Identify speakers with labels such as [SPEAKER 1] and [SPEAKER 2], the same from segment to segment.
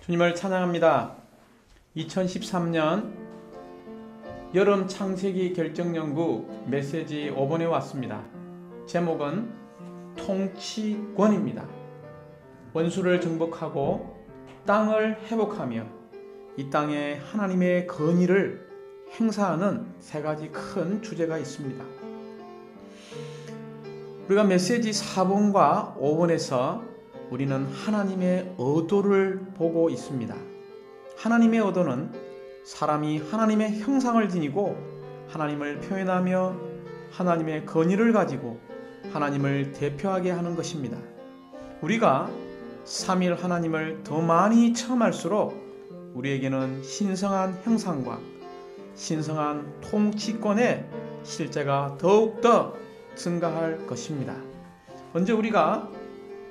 [SPEAKER 1] 주님을 찬양합니다. 2013년 여름 창세기 결정연구 메시지 5번에 왔습니다. 제목은 통치권입니다. 원수를 정복하고 땅을 회복하며 이 땅에 하나님의 건의를 행사하는 세 가지 큰 주제가 있습니다. 우리가 메시지 4번과 5번에서 우리는 하나님의 의도를 보고 있습니다. 하나님의 의도는 사람이 하나님의 형상을 지니고 하나님을 표현하며 하나님의 건의를 가지고 하나님을 대표하게 하는 것입니다. 우리가 삼위일 하나님을 더 많이 체험할수록 우리에게는 신성한 형상과 신성한 통치권의 실제가 더욱더 증가할 것입니다. 먼저 우리가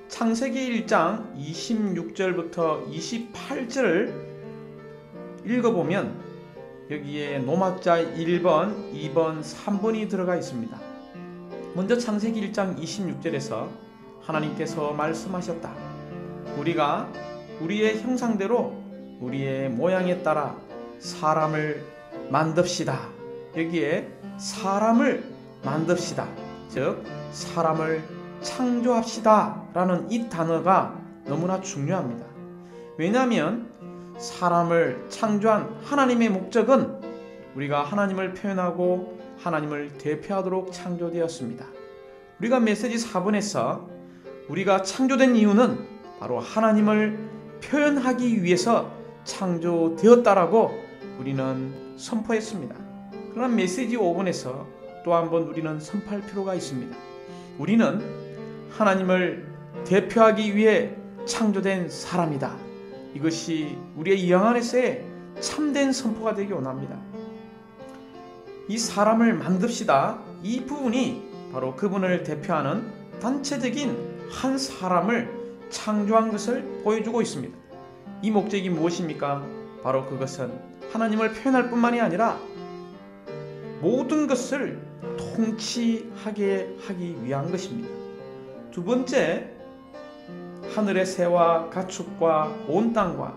[SPEAKER 1] 창세기 1장 26절부터 28절을 읽어보면 여기에 노마자 1번, 2번, 3번이 들어가 있습니다. 먼저 창세기 1장 26절에서 하나님께서 말씀하셨다. 우리가 우리의 형상대로 우리의 모양에 따라 사람을 만듭시다. 여기에 사람을 만듭시다. 즉 사람을 창조합시다 라는 이 단어가 너무나 중요합니다. 왜냐하면 사람을 창조한 하나님의 목적은 우리가 하나님을 표현하고 하나님을 대표하도록 창조되었습니다. 우리가 메시지 4번에서 우리가 창조된 이유는 바로 하나님을 표현하기 위해서 창조되었다라고 우리는 선포했습니다. 그러나 메시지 5번에서 또 한번 우리는 선포할 필요가 있습니다. 우리는 하나님을 대표하기 위해 창조된 사람이다. 이것이 우리의 이 영안에서의 참된 선포가 되기 원합니다. 이 사람을 만듭시다. 이 부분이 바로 그분을 대표하는 단체적인 한 사람을 창조한 것을 보여주고 있습니다. 이 목적이 무엇입니까? 바로 그것은 하나님을 표현할 뿐만이 아니라 모든 것을 통치하게 하기 위한 것입니다. 두 번째, 하늘의 새와 가축과 온 땅과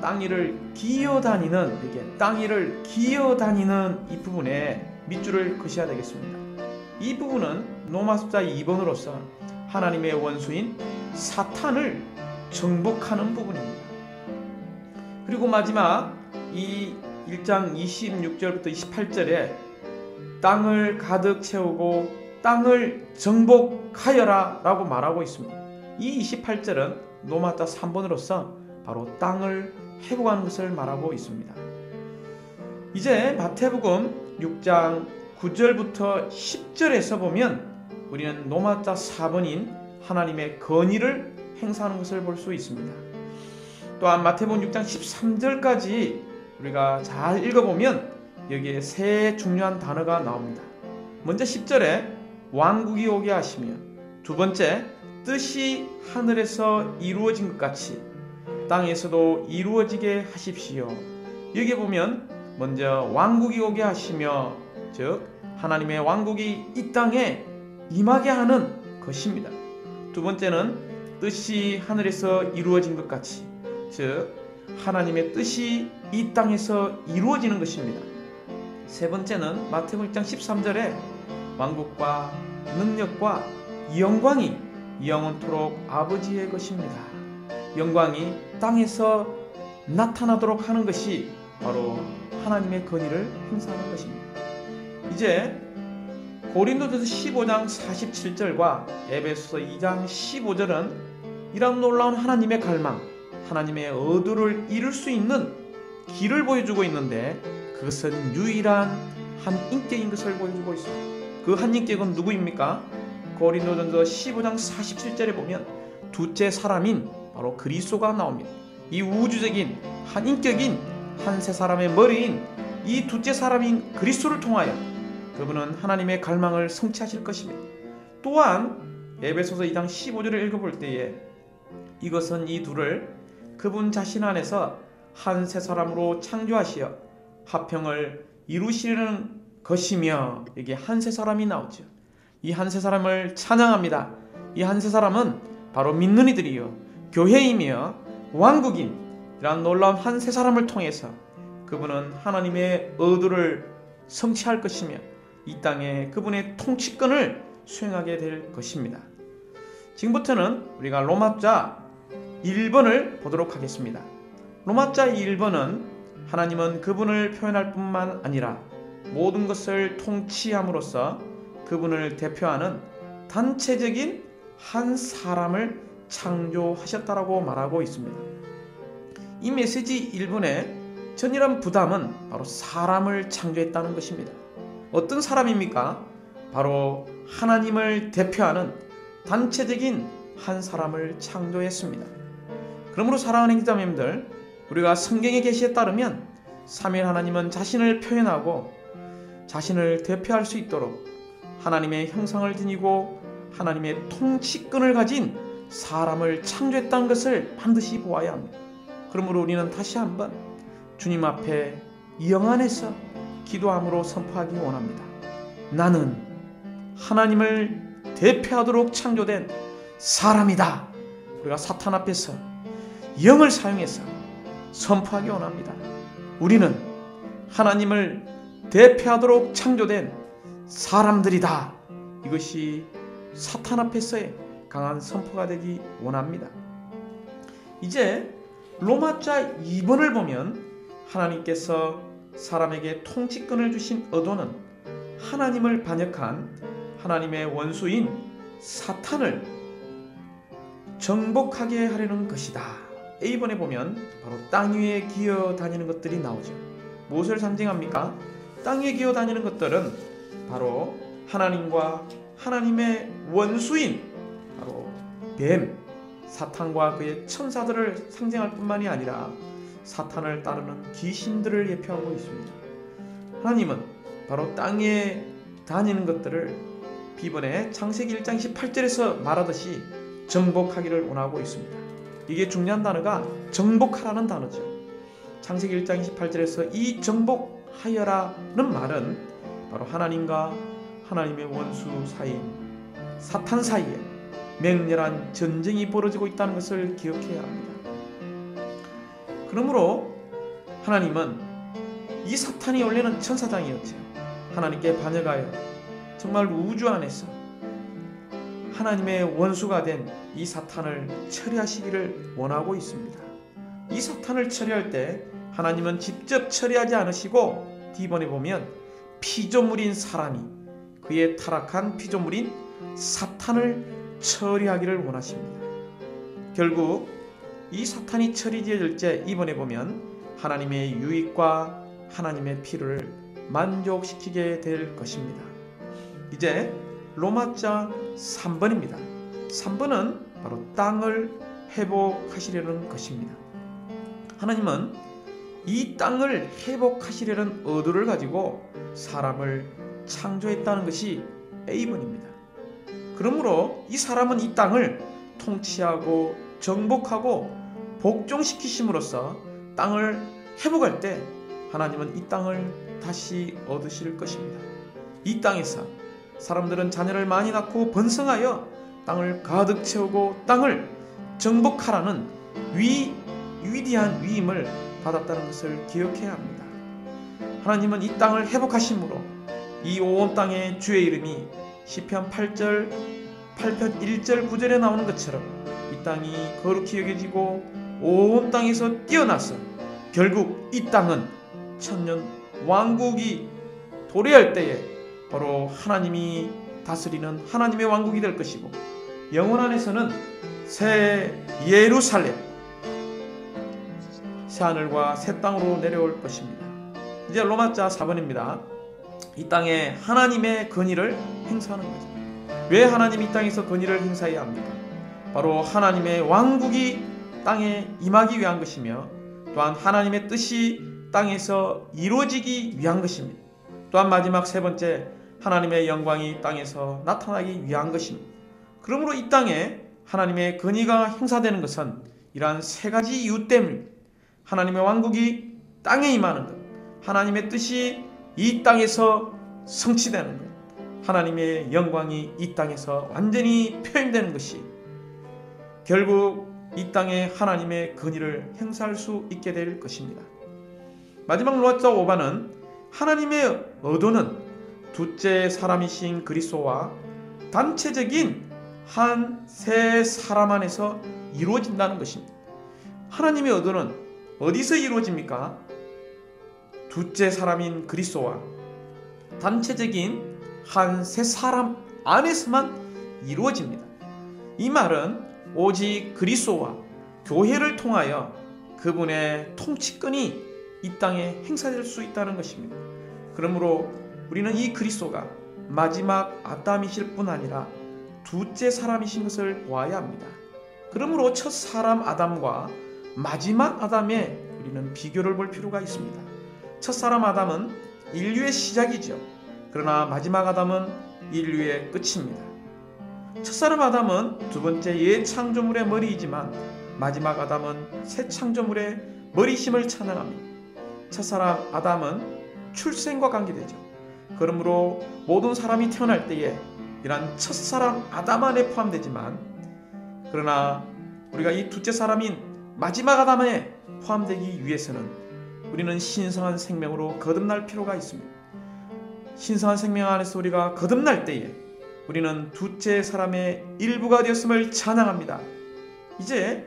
[SPEAKER 1] 땅 위를 기어다니는 이게 땅 위를 기어다니는 이 부분에 밑줄을 그셔야 되겠습니다. 이 부분은 로마서 2번으로서 하나님의 원수인 사탄을 정복하는 부분입니다. 그리고 마지막 이 1장 26절부터 28절에 땅을 가득 채우고 땅을 정복하여라 라고 말하고 있습니다. 이 28절은 노마자 3번으로서 바로 땅을 회복하는 것을 말하고 있습니다. 이제 마태복음 6장 9절부터 10절에서 보면 우리는 노마자 4번인 하나님의 건의를 행사하는 것을 볼 수 있습니다. 또한 마태복음 6장 13절까지 우리가 잘 읽어보면 여기에 세 중요한 단어가 나옵니다. 먼저 10절에 왕국이 오게 하시며, 두 번째 뜻이 하늘에서 이루어진 것 같이 땅에서도 이루어지게 하십시오. 여기 보면 먼저 왕국이 오게 하시며, 즉 하나님의 왕국이 이 땅에 임하게 하는 것입니다. 두 번째는 뜻이 하늘에서 이루어진 것 같이, 즉 하나님의 뜻이 이 땅에서 이루어지는 것입니다. 세 번째는 마태복음 1장 13절에 왕국과 능력과 영광이 영원토록 아버지의 것입니다. 영광이 땅에서 나타나도록 하는 것이 바로 하나님의 건의를 행사하는 것입니다. 이제 고린도전서 15장 47절과 에베소서 2장 15절은 이런 놀라운 하나님의 갈망, 하나님의 의도를 이룰 수 있는 길을 보여주고 있는데 그것은 유일한 한 인격인 것을 보여주고 있습니다. 그 한 인격은 누구입니까? 고린도전서 15장 47절에 보면 둘째 사람인 바로 그리스도가 나옵니다. 이 우주적인 한 인격인 한 세 사람의 머리인 이 둘째 사람인 그리스도를 통하여 그분은 하나님의 갈망을 성취하실 것입니다. 또한 에베소서 2장 15절을 읽어볼 때에 이것은 이 둘을 그분 자신 안에서 한 세 사람으로 창조하시어 화평을 이루시는 것이며, 여기 한 세 사람이 나오죠. 이 한 세 사람을 찬양합니다. 이 한 세 사람은 바로 믿는 이들이요 교회이며 왕국인 이러한 놀라운 한 세 사람을 통해서 그분은 하나님의 의도를 성취할 것이며 이 땅에 그분의 통치권을 수행하게 될 것입니다. 지금부터는 우리가 로마자 1번을 보도록 하겠습니다. 로마자 1번은 하나님은 그분을 표현할 뿐만 아니라 모든 것을 통치함으로써 그분을 대표하는 단체적인 한 사람을 창조하셨다라고 말하고 있습니다. 이 메시지 1번의 전이란 부담은 바로 사람을 창조했다는 것입니다. 어떤 사람입니까? 바로 하나님을 대표하는 단체적인 한 사람을 창조했습니다. 그러므로 사랑하는 기자님들, 우리가 성경의 계시에 따르면 삼위일 하나님은 자신을 표현하고 자신을 대표할 수 있도록 하나님의 형상을 지니고 하나님의 통치권을 가진 사람을 창조했다는 것을 반드시 보아야 합니다. 그러므로 우리는 다시 한번 주님 앞에 영안에서 기도함으로 선포하기 원합니다. 나는 하나님을 대표하도록 창조된 사람이다. 우리가 사탄 앞에서 영을 사용해서 선포하기 원합니다. 우리는 하나님을 대표하도록 창조된 사람들이다. 이것이 사탄 앞에서의 강한 선포가 되기 원합니다. 이제 로마자 2번을 보면 하나님께서 사람에게 통치권을 주신 의도는 하나님을 반역한 하나님의 원수인 사탄을 정복하게 하려는 것이다. A번에 보면 바로 땅 위에 기어다니는 것들이 나오죠. 무엇을 상징합니까? 땅 위에 기어다니는 것들은 바로 하나님과 하나님의 원수인 바로 뱀, 사탄과 그의 천사들을 상징할 뿐만이 아니라 사탄을 따르는 귀신들을 예표하고 있습니다. 하나님은 바로 땅에 다니는 것들을 비번에 창세기 1장 18절에서 말하듯이 정복하기를 원하고 있습니다. 이게 중요한 단어가 정복하라는 단어죠. 창세기 1장 28절에서 이 정복하여라는 말은 바로 하나님과 하나님의 원수 사이인 사탄 사이에 맹렬한 전쟁이 벌어지고 있다는 것을 기억해야 합니다. 그러므로 하나님은 이 사탄이 원래는 천사장이었죠. 하나님께 반역하여 정말 우주 안에서 하나님의 원수가 된 이 사탄을 처리하시기를 원하고 있습니다. 이 사탄을 처리할 때 하나님은 직접 처리하지 않으시고 D번에 보면 피조물인 사람이 그의 타락한 피조물인 사탄을 처리하기를 원하십니다. 결국 이 사탄이 처리되어질 때 이번에 보면 하나님의 유익과 하나님의 피를 만족시키게 될 것입니다. 이제 로마자 3번입니다. 3번은 바로 땅을 회복하시려는 것입니다. 하나님은 이 땅을 회복하시려는 의도를 가지고 사람을 창조했다는 것이 A번입니다. 그러므로 이 사람은 이 땅을 통치하고 정복하고 복종시키심으로써 땅을 회복할 때 하나님은 이 땅을 다시 얻으실 것입니다. 이 땅에서 사람들은 자녀를 많이 낳고 번성하여 땅을 가득 채우고 땅을 정복하라는 위대한 위임을 받았다는 것을 기억해야 합니다. 하나님은 이 땅을 회복하심으로 이 온 땅의 주의 이름이 시편 8편 1절 9절에 나오는 것처럼 이 땅이 거룩히 여겨지고 온 땅에서 뛰어나서 결국 이 땅은 천년 왕국이 도래할 때에 바로 하나님이 다스리는 하나님의 왕국이 될 것이고 영원 안에서는 새 예루살렘, 새 하늘과 새 땅으로 내려올 것입니다. 이제 로마자 4번입니다. 이 땅에 하나님의 권위를 행사하는 거죠. 왜 하나님이 이 땅에서 권위를 행사해야 합니까? 바로 하나님의 왕국이 땅에 임하기 위한 것이며 또한 하나님의 뜻이 땅에서 이루어지기 위한 것입니다. 또한 마지막 세 번째, 하나님의 영광이 땅에서 나타나기 위한 것입니다. 그러므로 이 땅에 하나님의 권위가 행사되는 것은 이러한 세 가지 이유 때문에 하나님의 왕국이 땅에 임하는 것, 하나님의 뜻이 이 땅에서 성취되는 것, 하나님의 영광이 이 땅에서 완전히 표현되는 것이 결국 이 땅에 하나님의 권위를 행사할 수 있게 될 것입니다. 마지막 로아자 5반은 하나님의 의도는 둘째 사람이신 그리스도와 단체적인 한 세 사람 안에서 이루어진다는 것입니다. 하나님의 의도는 어디서 이루어집니까? 둘째 사람인 그리스도와 단체적인 한 세 사람 안에서만 이루어집니다. 이 말은 오직 그리스도와 교회를 통하여 그분의 통치권이 이 땅에 행사될 수 있다는 것입니다. 그러므로 우리는 이 그리스도가 마지막 아담이실 뿐 아니라 둘째 사람이신 것을 보아야 합니다. 그러므로 첫 사람 아담과 마지막 아담의 우리는 비교를 볼 필요가 있습니다. 첫 사람 아담은 인류의 시작이죠. 그러나 마지막 아담은 인류의 끝입니다. 첫 사람 아담은 두 번째 옛 창조물의 머리이지만 마지막 아담은 새 창조물의 머리심을 찬양합니다. 첫 사람 아담은 출생과 관계되죠. 그러므로 모든 사람이 태어날 때에 이란 첫 사람 아담 안에 포함되지만 그러나 우리가 이 둘째 사람인 마지막 아담에 포함되기 위해서는 우리는 신성한 생명으로 거듭날 필요가 있습니다. 신성한 생명 안에서 우리가 거듭날 때에 우리는 둘째 사람의 일부가 되었음을 찬양합니다. 이제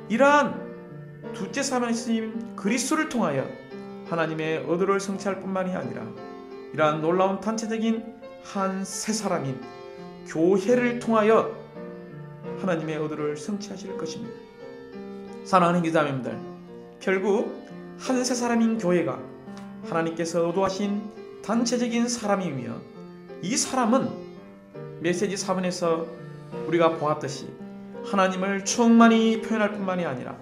[SPEAKER 1] 이러한 둘째 사람이신 그리스도를 통하여 하나님의 의도를 성취할 뿐만이 아니라 이러한 놀라운 단체적인 한 세 사람인 교회를 통하여 하나님의 의도를 성취하실 것입니다. 사랑하는 기자님들, 결국 한 세 사람인 교회가 하나님께서 의도하신 단체적인 사람이며 이 사람은 메시지 4번에서 우리가 보았듯이 하나님을 충만히 표현할 뿐만이 아니라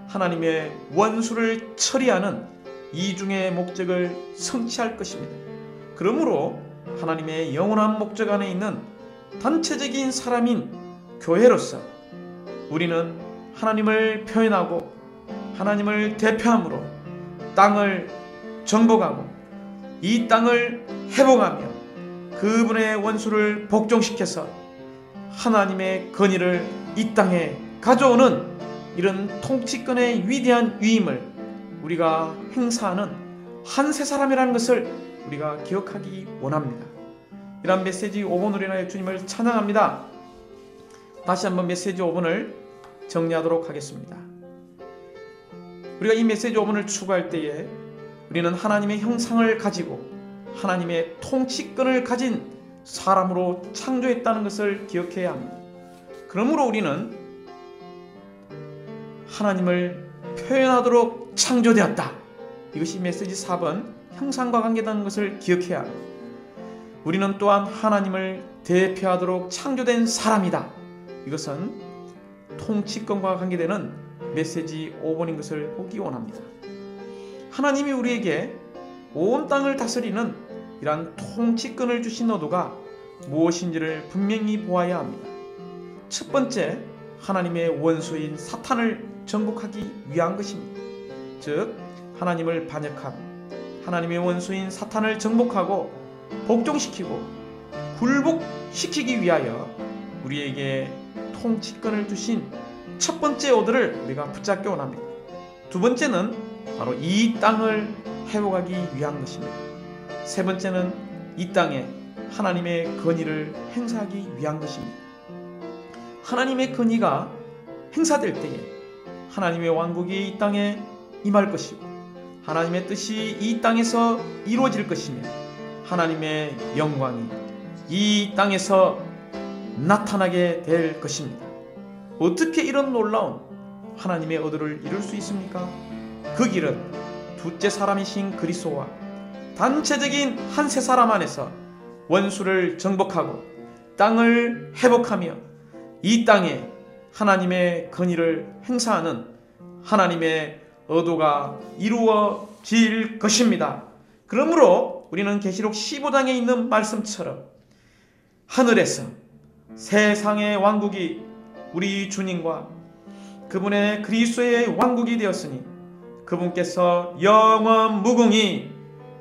[SPEAKER 1] 하나님의 원수를 처리하는 이중의 목적을 성취할 것입니다. 그러므로 하나님의 영원한 목적 안에 있는 단체적인 사람인 교회로서 우리는 하나님을 표현하고 하나님을 대표함으로 땅을 정복하고 이 땅을 회복하며 그분의 원수를 복종시켜서 하나님의 권위를 이 땅에 가져오는 이런 통치권의 위대한 위임을 우리가 행사하는 한 세 사람이라는 것을 우리가 기억하기 원합니다. 이런 메시지 5번으로 인하여 주님을 찬양합니다. 다시 한번 메시지 5번을 정리하도록 하겠습니다. 우리가 이 메시지 5번을 추구할 때에 우리는 하나님의 형상을 가지고 하나님의 통치권을 가진 사람으로 창조했다는 것을 기억해야 합니다. 그러므로 우리는 하나님을 표현하도록 창조되었다. 이것이 메시지 4번 형상과 관계되는 것을 기억해야 합니다. 우리는 또한 하나님을 대표하도록 창조된 사람이다. 이것은 통치권과 관계되는 메시지 5번인 것을 보기 원합니다. 하나님이 우리에게 온 땅을 다스리는 이러한 통치권을 주신 의도가 무엇인지를 분명히 보아야 합니다. 첫 번째, 하나님의 원수인 사탄을 정복하기 위한 것입니다. 즉, 하나님을 반역한 하나님의 원수인 사탄을 정복하고 복종시키고 굴복시키기 위하여 우리에게 통치권을 주신 첫 번째 의도를 우리가 붙잡기 원합니다. 두 번째는 바로 이 땅을 회복하기 위한 것입니다. 세 번째는 이 땅에 하나님의 권위를 행사하기 위한 것입니다. 하나님의 권위가 행사될 때에 하나님의 왕국이 이 땅에 임할 것이고 하나님의 뜻이 이 땅에서 이루어질 것이며 하나님의 영광이 이 땅에서 나타나게 될 것입니다. 어떻게 이런 놀라운 하나님의 의도를 이룰 수 있습니까? 그 길은 둘째 사람이신 그리스도와 단체적인 한 세 사람 안에서 원수를 정복하고 땅을 회복하며 이 땅에 하나님의 권위를 행사하는 하나님의 의도가 이루어질 것입니다. 그러므로 우리는 계시록 15장에 있는 말씀처럼 하늘에서 세상의 왕국이 우리 주님과 그분의 그리스도의 왕국이 되었으니 그분께서 영원 무궁히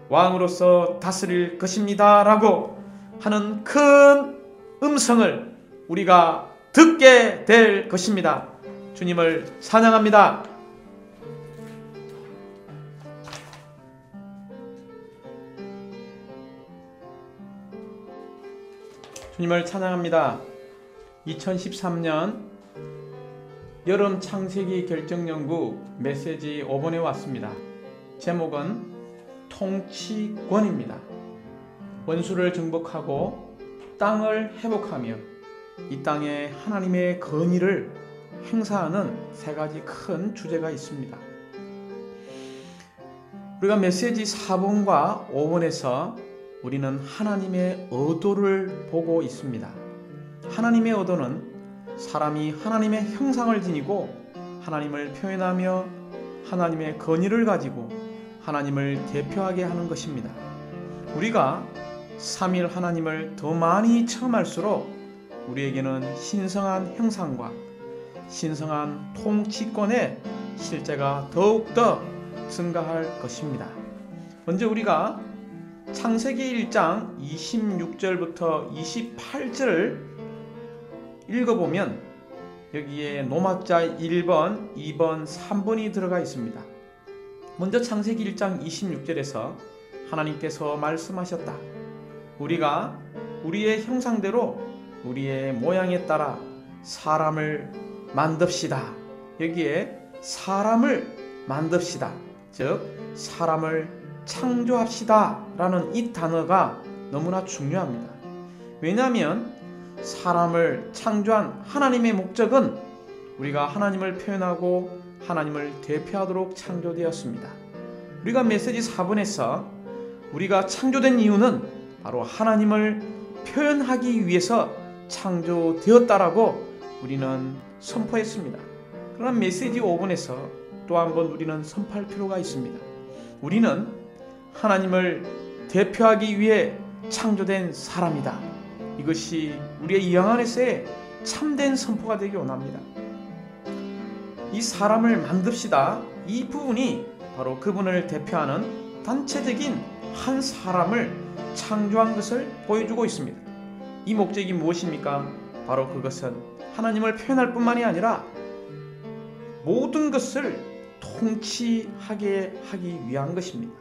[SPEAKER 1] 왕으로서 다스릴 것입니다 라고 하는 큰 음성을 우리가 듣게 될 것입니다. 주님을 찬양합니다. 주님을 찬양합니다. 2013년 여름 창세기 결정연구 메시지 5번에 왔습니다. 제목은 통치권입니다. 원수를 정복하고 땅을 회복하며 이 땅에 하나님의 건의를 행사하는 세 가지 큰 주제가 있습니다. 우리가 메시지 4번과 5번에서 우리는 하나님의 의도를 보고 있습니다. 하나님의 의도는 사람이 하나님의 형상을 지니고 하나님을 표현하며 하나님의 건의를 가지고 하나님을 대표하게 하는 것입니다. 우리가 삼일 하나님을 더 많이 체험할수록 우리에게는 신성한 형상과 신성한 통치권의 실제가 더욱더 증가할 것입니다. 먼저 우리가 창세기 1장 26절부터 28절을 읽어보면 여기에 노마자 1번, 2번, 3번이 들어가 있습니다. 먼저 창세기 1장 26절에서 하나님께서 말씀하셨다. 우리가 우리의 형상대로 우리의 모양에 따라 사람을 만듭시다. 여기에 사람을 만듭시다. 즉 사람을 창조합시다 라는 이 단어가 너무나 중요합니다. 왜냐하면 사람을 창조한 하나님의 목적은 우리가 하나님을 표현하고 하나님을 대표하도록 창조되었습니다. 우리가 메시지 4번에서 우리가 창조된 이유는 바로 하나님을 표현하기 위해서 창조되었다라고 우리는 선포했습니다. 그러나 메시지 5번에서 또 한 번 우리는 선포할 필요가 있습니다. 우리는 하나님을 대표하기 위해 창조된 사람이다. 이것이 우리의 이 영안에서의 참된 선포가 되기 원합니다. 이 사람을 만듭시다. 이 부분이 바로 그분을 대표하는 단체적인 한 사람을 창조한 것을 보여주고 있습니다. 이 목적이 무엇입니까? 바로 그것은 하나님을 표현할 뿐만이 아니라 모든 것을 통치하게 하기 위한 것입니다.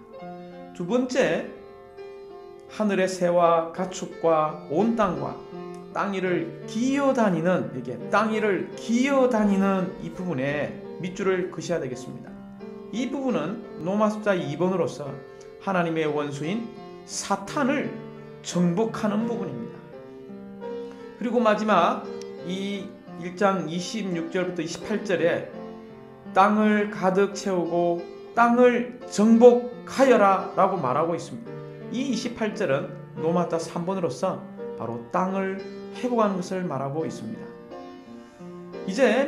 [SPEAKER 1] 두 번째, 하늘의 새와 가축과 온 땅과 땅 위를 기어다니는 이게 땅 위를 기어다니는 이 부분에 밑줄을 그셔야 되겠습니다. 이 부분은 로마서 2번으로서 하나님의 원수인 사탄을 정복하는 부분입니다. 그리고 마지막 이 1장 26절부터 28절에 땅을 가득 채우고 땅을 정복하여라 라고 말하고 있습니다. 이 28절은 로마서 3번으로서 바로 땅을 회복하는 것을 말하고 있습니다. 이제